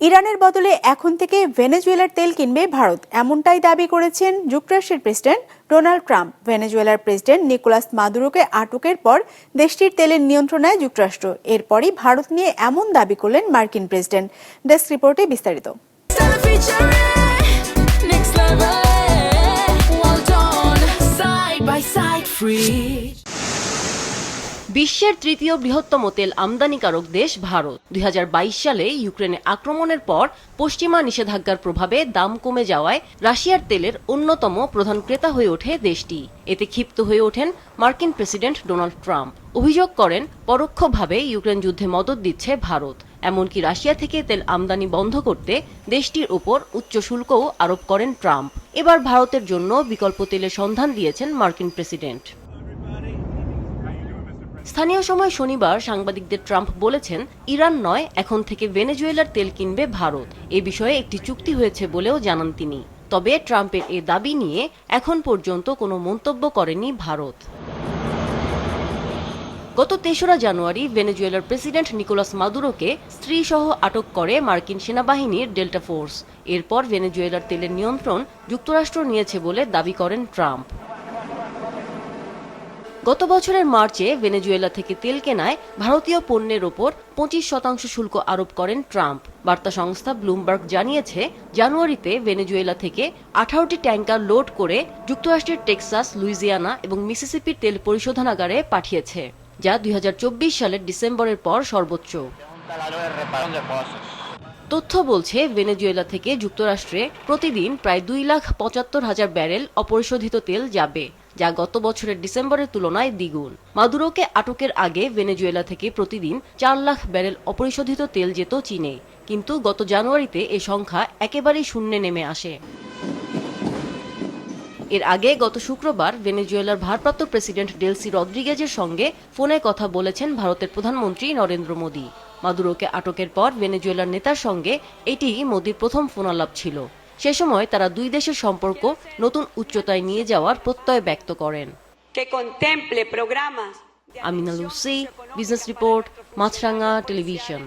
ইরানের বদলে এখন থেকে ভেনেজুয়েলার তেল কিনবে ভারত, এমনটাই দাবি করেছেন যুক্তরাষ্ট্রের প্রেসিডেন্ট ডোনাল্ড ট্রাম্প। ভেনেজুয়েলার প্রেসিডেন্ট নিকোলাস মাদুরোকে আটকের পর দেশটির তেলের নিয়ন্ত্রণ নেয় যুক্তরাষ্ট্র। এরপরই ভারত নিয়ে এমন দাবি করলেন মার্কিন প্রেসিডেন্ট। ডেস্ক রিপোর্টে বিস্তারিত। বিশ্বের তৃতীয় বৃহত্তম তেল আমদানিকারক দেশ ভারত। 2022 সালে ইউক্রেনে আক্রমণের পর পশ্চিমা নিষেধাজ্ঞার প্রভাবে দাম কমে যাওয়ায় রাশিয়ার তেলের অন্যতম প্রধান ক্রেতা হয়ে ওঠে দেশটি। এতে ক্ষিপ্ত হয়ে ওঠেন মার্কিন প্রেসিডেন্ট ডোনাল্ড ট্রাম্প। অভিযোগ করেন পরোক্ষভাবে ইউক্রেন যুদ্ধে মদদ দিচ্ছে ভারত। এমনকি রাশিয়া থেকে তেল আমদানি বন্ধ করতে দেশটির উপর উচ্চ শুল্কও আরোপ করেন ট্রাম্প। এবার ভারতের জন্য বিকল্প তেলের সন্ধান দিয়েছেন মার্কিন প্রেসিডেন্ট। স্থানীয় সময় শনিবার সাংবাদিকদের ট্রাম্প বলেছেন, ইরান নয়, এখন থেকে ভেনেজুয়েলার তেল কিনবে ভারত। এ বিষয়ে একটি চুক্তি হয়েছে বলেও জানান তিনি। তবে ট্রাম্পের এ দাবি নিয়ে এখন পর্যন্ত কোনো মন্তব্য করেনি ভারত। গত ৩রা জানুয়ারি ভেনেজুয়েলার প্রেসিডেন্ট নিকোলাস মাদুরোকে স্ত্রীসহ আটক করে মার্কিন সেনাবাহিনীর ডেল্টা ফোর্স। এরপর ভেনেজুয়েলার তেলের নিয়ন্ত্রণ যুক্তরাষ্ট্র নিয়েছে বলে দাবি করেন ট্রাম্প। গত বছরের মার্চে ভেনেজুয়েলা থেকে তেল কেনায় ভারতীয় পণ্যের ওপর 25% শুল্ক আরোপ করেন ট্রাম্প। বার্তা সংস্থা ব্লুমবার্গ জানিয়েছে, জানুয়ারিতে ভেনেজুয়েলা থেকে 18টি ট্যাঙ্কার লোড করে যুক্তরাষ্ট্রের টেক্সাস, লুইজিয়ানা এবং মিসিসিপির তেল পরিশোধনাগারে পাঠিয়েছে, যা 2024 সালের ডিসেম্বরের পর সর্বোচ্চ। তথ্য বলছে, ভেনেজুয়েলা থেকে যুক্তরাষ্ট্রে প্রতিদিন প্রায় 2,75,000 ব্যারেল অপরিশোধিত তেল যাবে, যা গত বছরের ডিসেম্বরের তুলনায় দ্বিগুণ। মাদুরোকে আটকের আগে ভেনেজুয়েলা থেকে প্রতিদিন 4 লাখ ব্যারেল অপরিশোধিত তেল যেত চীনে, কিন্তু গত জানুয়ারিতে এ সংখ্যা একেবারেই শূন্যে নেমে আসে। এর আগে গত শুক্রবার ভেনেজুয়েলার ভারপ্রাপ্ত প্রেসিডেন্ট ডেলসি রদ্রিগেজের সঙ্গে ফোনে কথা বলেছেন ভারতের প্রধানমন্ত্রী নরেন্দ্র মোদি। মাদুরোকে আটকের পর ভেনেজুয়েলার নেতার সঙ্গে এটি মোদির প্রথম ফোনালাপ ছিল। সে সময় তারা দুই দেশের সম্পর্ক নতুন উচ্চতায় নিয়ে যাওয়ার প্রত্যয় ব্যক্ত করেন। আমিনা লুসি, বিজনেস রিপোর্ট, মাছরাঙা টেলিভিশন।